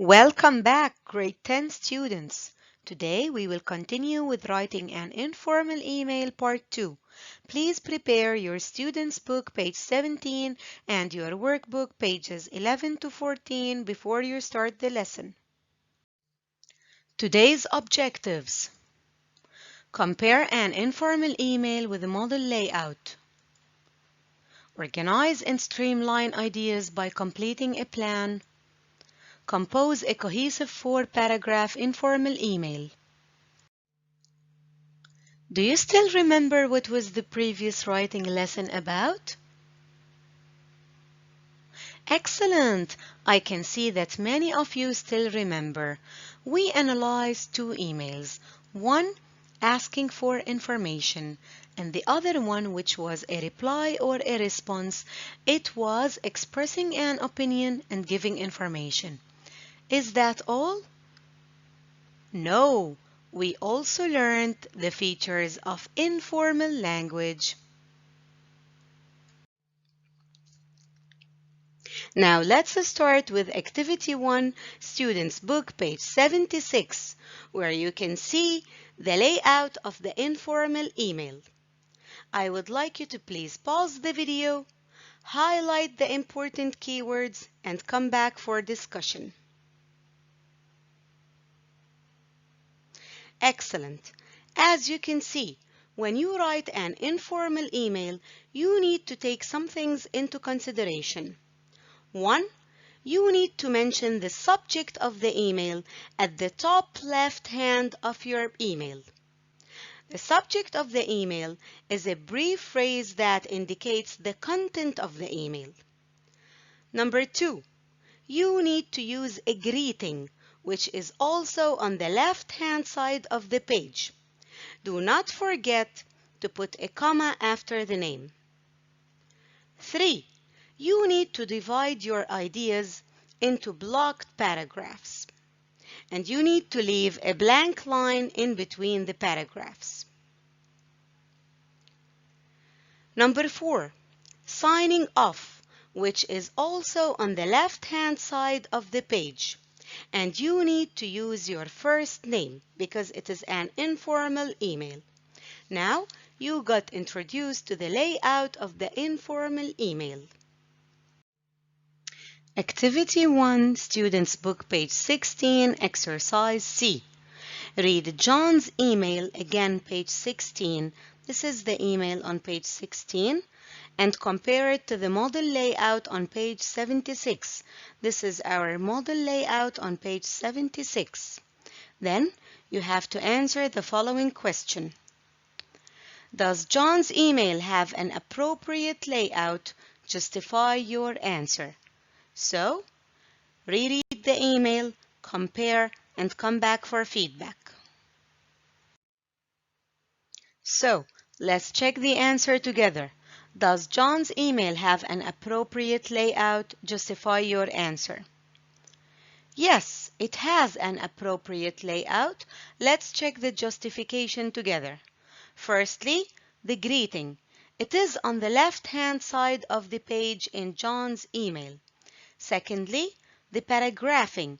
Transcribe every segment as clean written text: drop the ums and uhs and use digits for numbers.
Welcome back, Grade 10 students. Today we will continue with writing an informal email part 2. Please prepare your student's book page 17 and your workbook pages 11 to 14 before you start the lesson. Today's objectives. Compare an informal email with a model layout. Organize and streamline ideas by completing a plan. Compose a cohesive 4-paragraph informal email. Do you still remember what was the previous writing lesson about? Excellent! I can see that many of you still remember. We analyzed 2 emails, one asking for information and the other one, which was a reply or a response. It was expressing an opinion and giving information. Is that all? No, we also learned the features of informal language. Now let's start with Activity 1, Students Book, page 76, where you can see the layout of the informal email. I would like you to please pause the video, highlight the important keywords, and come back for discussion. Excellent. As you can see, when you write an informal email, you need to take some things into consideration. 1. You need to mention the subject of the email at the top left hand of your email. The subject of the email is a brief phrase that indicates the content of the email. Number 2. You need to use a greeting, which is also on the left-hand side of the page. Do not forget to put a comma after the name. 3. You need to divide your ideas into blocked paragraphs, and you need to leave a blank line in between the paragraphs. Number 4. Signing off, which is also on the left-hand side of the page. And you need to use your first name because it is an informal email. Now you got introduced to the layout of the informal email. Activity 1, Students Book, page 16, Exercise C. Read John's email again, page 16. This is the email on page 16. And compare it to the model layout on page 76. This is our model layout on page 76. Then you have to answer the following question. Does John's email have an appropriate layout? Justify your answer. So, reread the email, compare, and come back for feedback. So, let's check the answer together. Does John's email have an appropriate layout? Justify your answer. Yes, it has an appropriate layout. Let's check the justification together. Firstly, the greeting. It is on the left-hand side of the page in John's email. Secondly, the paragraphing.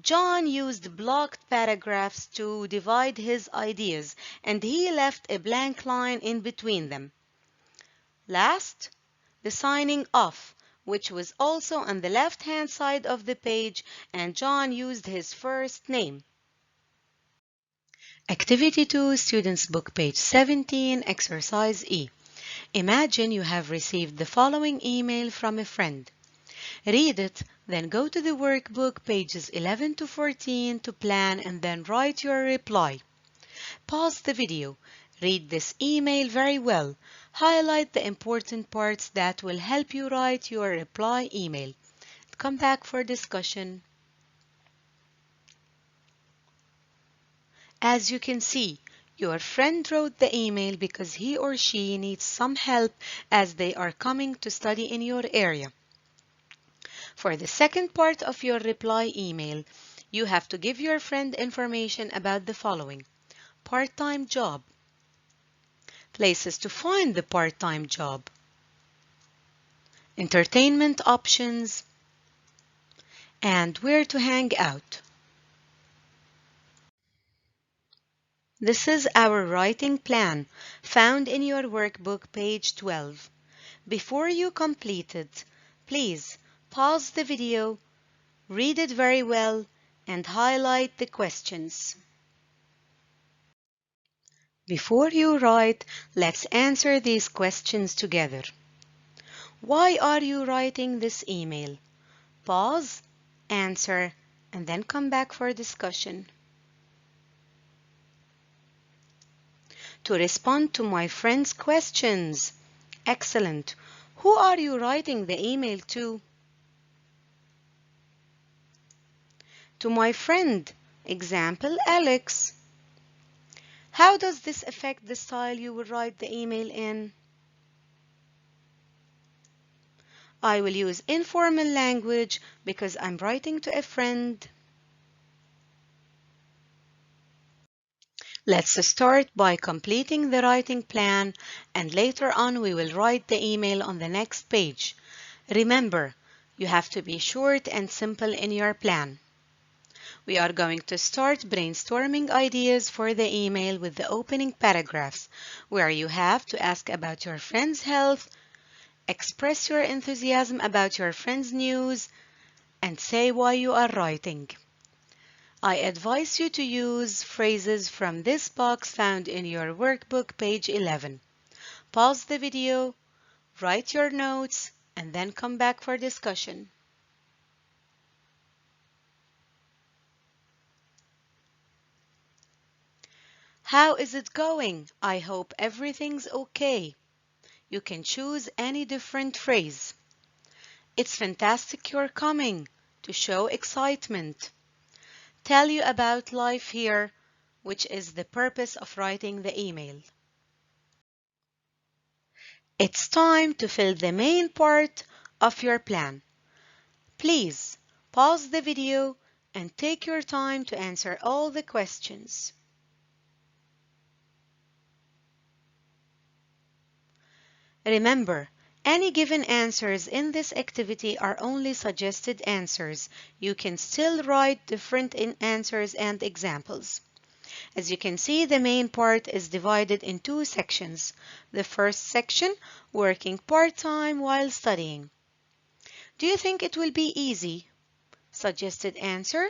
John used blocked paragraphs to divide his ideas, and he left a blank line in between them. Last, the signing off, which was also on the left-hand side of the page, and John used his first name. Activity 2, Students Book, page 17, Exercise E. Imagine you have received the following email from a friend. Read it, then go to the workbook, pages 11 to 14, to plan and then write your reply. Pause the video. Read this email very well. Highlight the important parts that will help you write your reply email. Come back for discussion. As you can see, your friend wrote the email because he or she needs some help as they are coming to study in your area. For the second part of your reply email, you have to give your friend information about the following: part-time job, places to find the part-time job, entertainment options, and where to hang out. This is our writing plan found in your workbook, page 12. Before you complete it, please pause the video, read it very well, and highlight the questions. Before you write, let's answer these questions together. Why are you writing this email? Pause, answer, and then come back for discussion. To respond to my friend's questions. Excellent. Who are you writing the email to? To my friend. Example, Alex. How does this affect the style you will write the email in? I will use informal language because I'm writing to a friend. Let's start by completing the writing plan, and later on we will write the email on the next page. Remember, you have to be short and simple in your plan. We are going to start brainstorming ideas for the email with the opening paragraphs, where you have to ask about your friend's health, express your enthusiasm about your friend's news, and say why you are writing. I advise you to use phrases from this box found in your workbook, page 11. Pause the video, write your notes, and then come back for discussion. How is it going? I hope everything's okay. You can choose any different phrase. It's fantastic you're coming, to show excitement. Tell you about life here, which is the purpose of writing the email. It's time to fill the main part of your plan. Please pause the video and take your time to answer all the questions. Remember, any given answers in this activity are only suggested answers. You can still write different answers and examples. As you can see, the main part is divided in two sections. The first section, working part-time while studying. Do you think it will be easy? Suggested answer.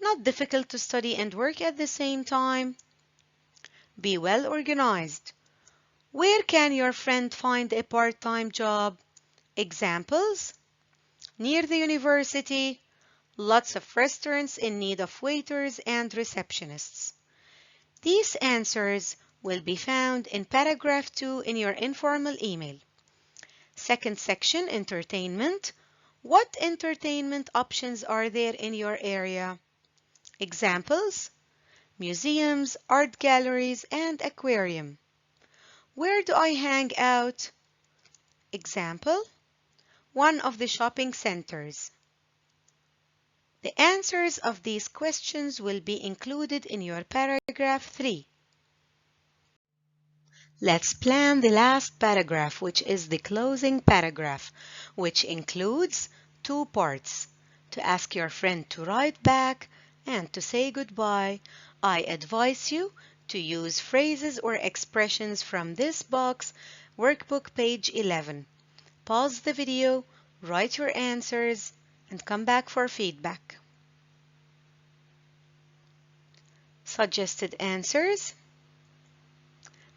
Not difficult to study and work at the same time. Be well organized. Where can your friend find a part-time job? Examples: near the university, lots of restaurants in need of waiters and receptionists. These answers will be found in paragraph 2 in your informal email. Second section, entertainment. What entertainment options are there in your area? Examples: museums, art galleries, and aquarium. Where do I hang out? Example: one of the shopping centers. The answers of these questions will be included in your paragraph 3. Let's plan the last paragraph, which is the closing paragraph, which includes two parts. To ask your friend to write back and to say goodbye, I advise you to use phrases or expressions from this box, workbook page 11. Pause the video, write your answers, and come back for feedback. Suggested answers.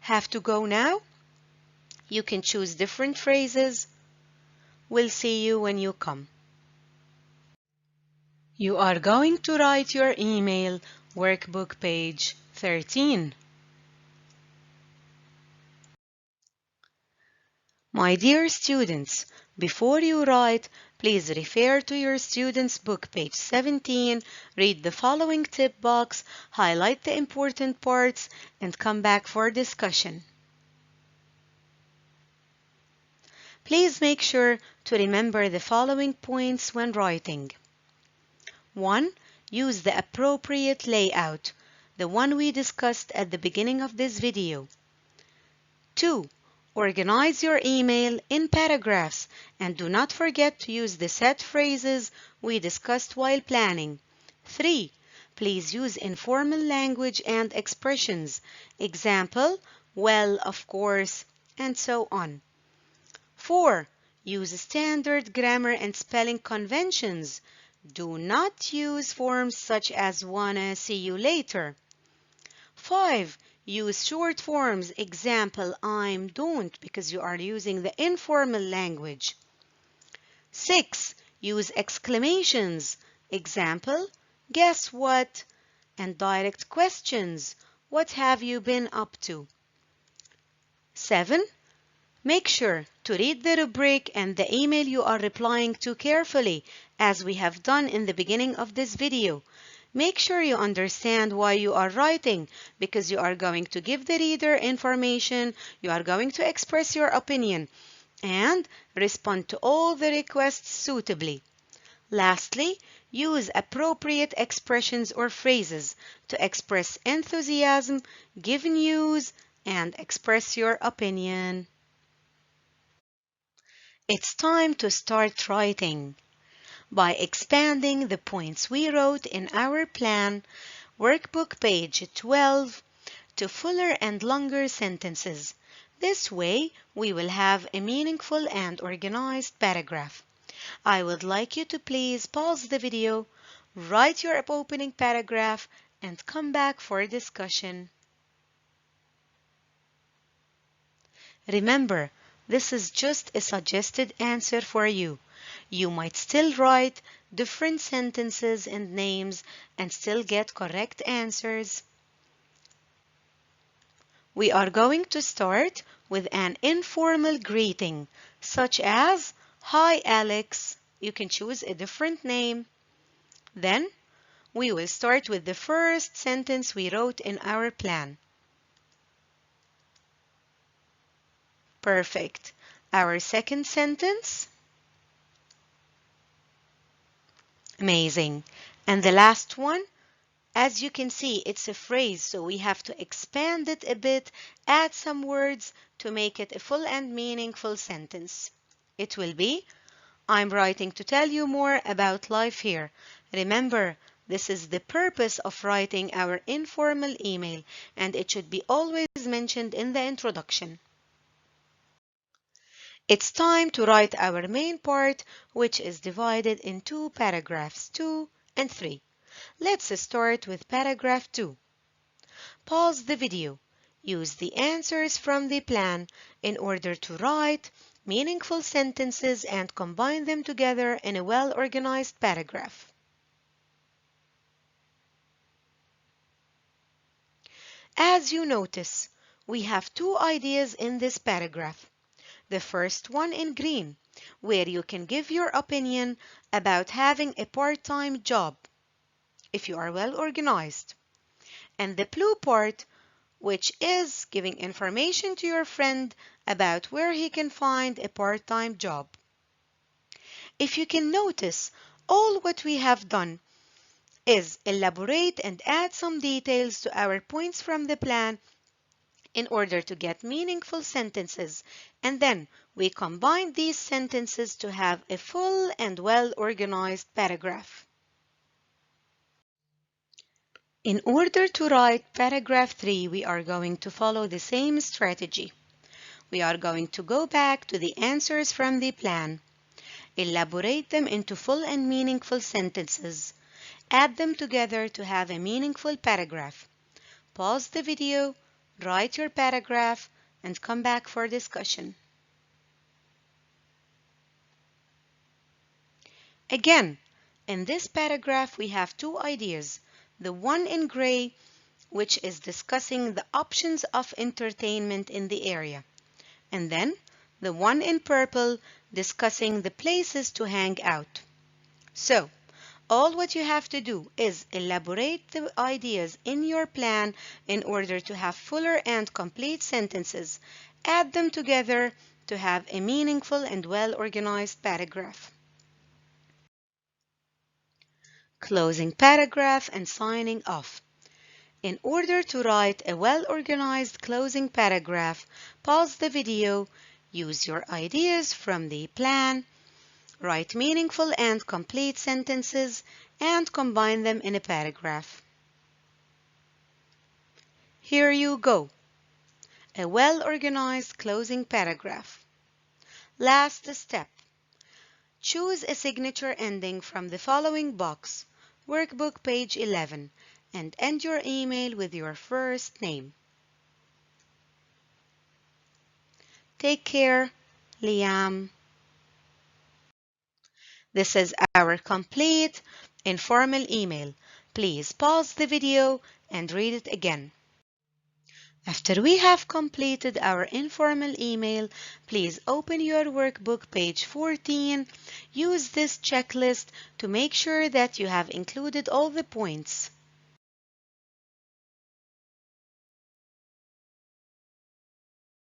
Have to go now? You can choose different phrases. We'll see you when you come. You are going to write your email, workbook page 13. My dear students, before you write, please refer to your student's book, page 17, read the following tip box, highlight the important parts, and come back for discussion. Please make sure to remember the following points when writing. 1. Use the appropriate layout, the one we discussed at the beginning of this video. 2. Organize your email in paragraphs and do not forget to use the set phrases we discussed while planning. 3. Please use informal language and expressions. Example, well, of course, and so on. 4. Use standard grammar and spelling conventions. Do not use forms such as wanna, see you later. 5. Use short forms. Example, I'm, don't, because you are using the informal language. 6. Use exclamations. Example, guess what? And direct questions. What have you been up to? 7. Make sure to read the rubric and the email you are replying to carefully, as we have done in the beginning of this video. Make sure you understand why you are writing, because you are going to give the reader information, you are going to express your opinion, and respond to all the requests suitably. Lastly, use appropriate expressions or phrases to express enthusiasm, give news, and express your opinion. It's time to start writing. By expanding the points we wrote in our plan, workbook page 12, to fuller and longer sentences. This way, we will have a meaningful and organized paragraph. I would like you to please pause the video, write your opening paragraph, and come back for discussion. Remember, this is just a suggested answer for you. You might still write different sentences and names and still get correct answers. We are going to start with an informal greeting, such as, "Hi Alex." You can choose a different name. Then, we will start with the first sentence we wrote in our plan. Perfect. Our second sentence? Amazing. And the last one? As you can see, it's a phrase, so we have to expand it a bit, add some words to make it a full and meaningful sentence. It will be, "I'm writing to tell you more about life here." Remember, this is the purpose of writing our informal email, and it should be always mentioned in the introduction. It's time to write our main part, which is divided in two paragraphs, 2 and 3. Let's start with paragraph 2. Pause the video. Use the answers from the plan in order to write meaningful sentences and combine them together in a well-organized paragraph. As you notice, we have two ideas in this paragraph. The first one in green, where you can give your opinion about having a part-time job, if you are well organized. And the blue part, which is giving information to your friend about where he can find a part-time job. If you can notice, all what we have done is elaborate and add some details to our points from the plan in order to get meaningful sentences, and then we combine these sentences to have a full and well-organized paragraph. In order to write paragraph 3, we are going to follow the same strategy. We are going to go back to the answers from the plan, elaborate them into full and meaningful sentences, add them together to have a meaningful paragraph. Pause the video, write your paragraph, and come back for discussion. Again, in this paragraph we have two ideas. The one in gray, which is discussing the options of entertainment in the area, and then the one in purple discussing the places to hang out. So, all what you have to do is elaborate the ideas in your plan in order to have fuller and complete sentences. Add them together to have a meaningful and well-organized paragraph. Closing paragraph and signing off. In order to write a well-organized closing paragraph, pause the video, use your ideas from the plan, Write meaningful and complete sentences and combine them in a paragraph. Here you go. A well-organized closing paragraph. Last step. Choose a signature ending from the following box, Workbook page 11, and end your email with your first name. Take care, Liam. This is our complete informal email. Please pause the video and read it again. After we have completed our informal email, please open your workbook page 14. Use this checklist to make sure that you have included all the points.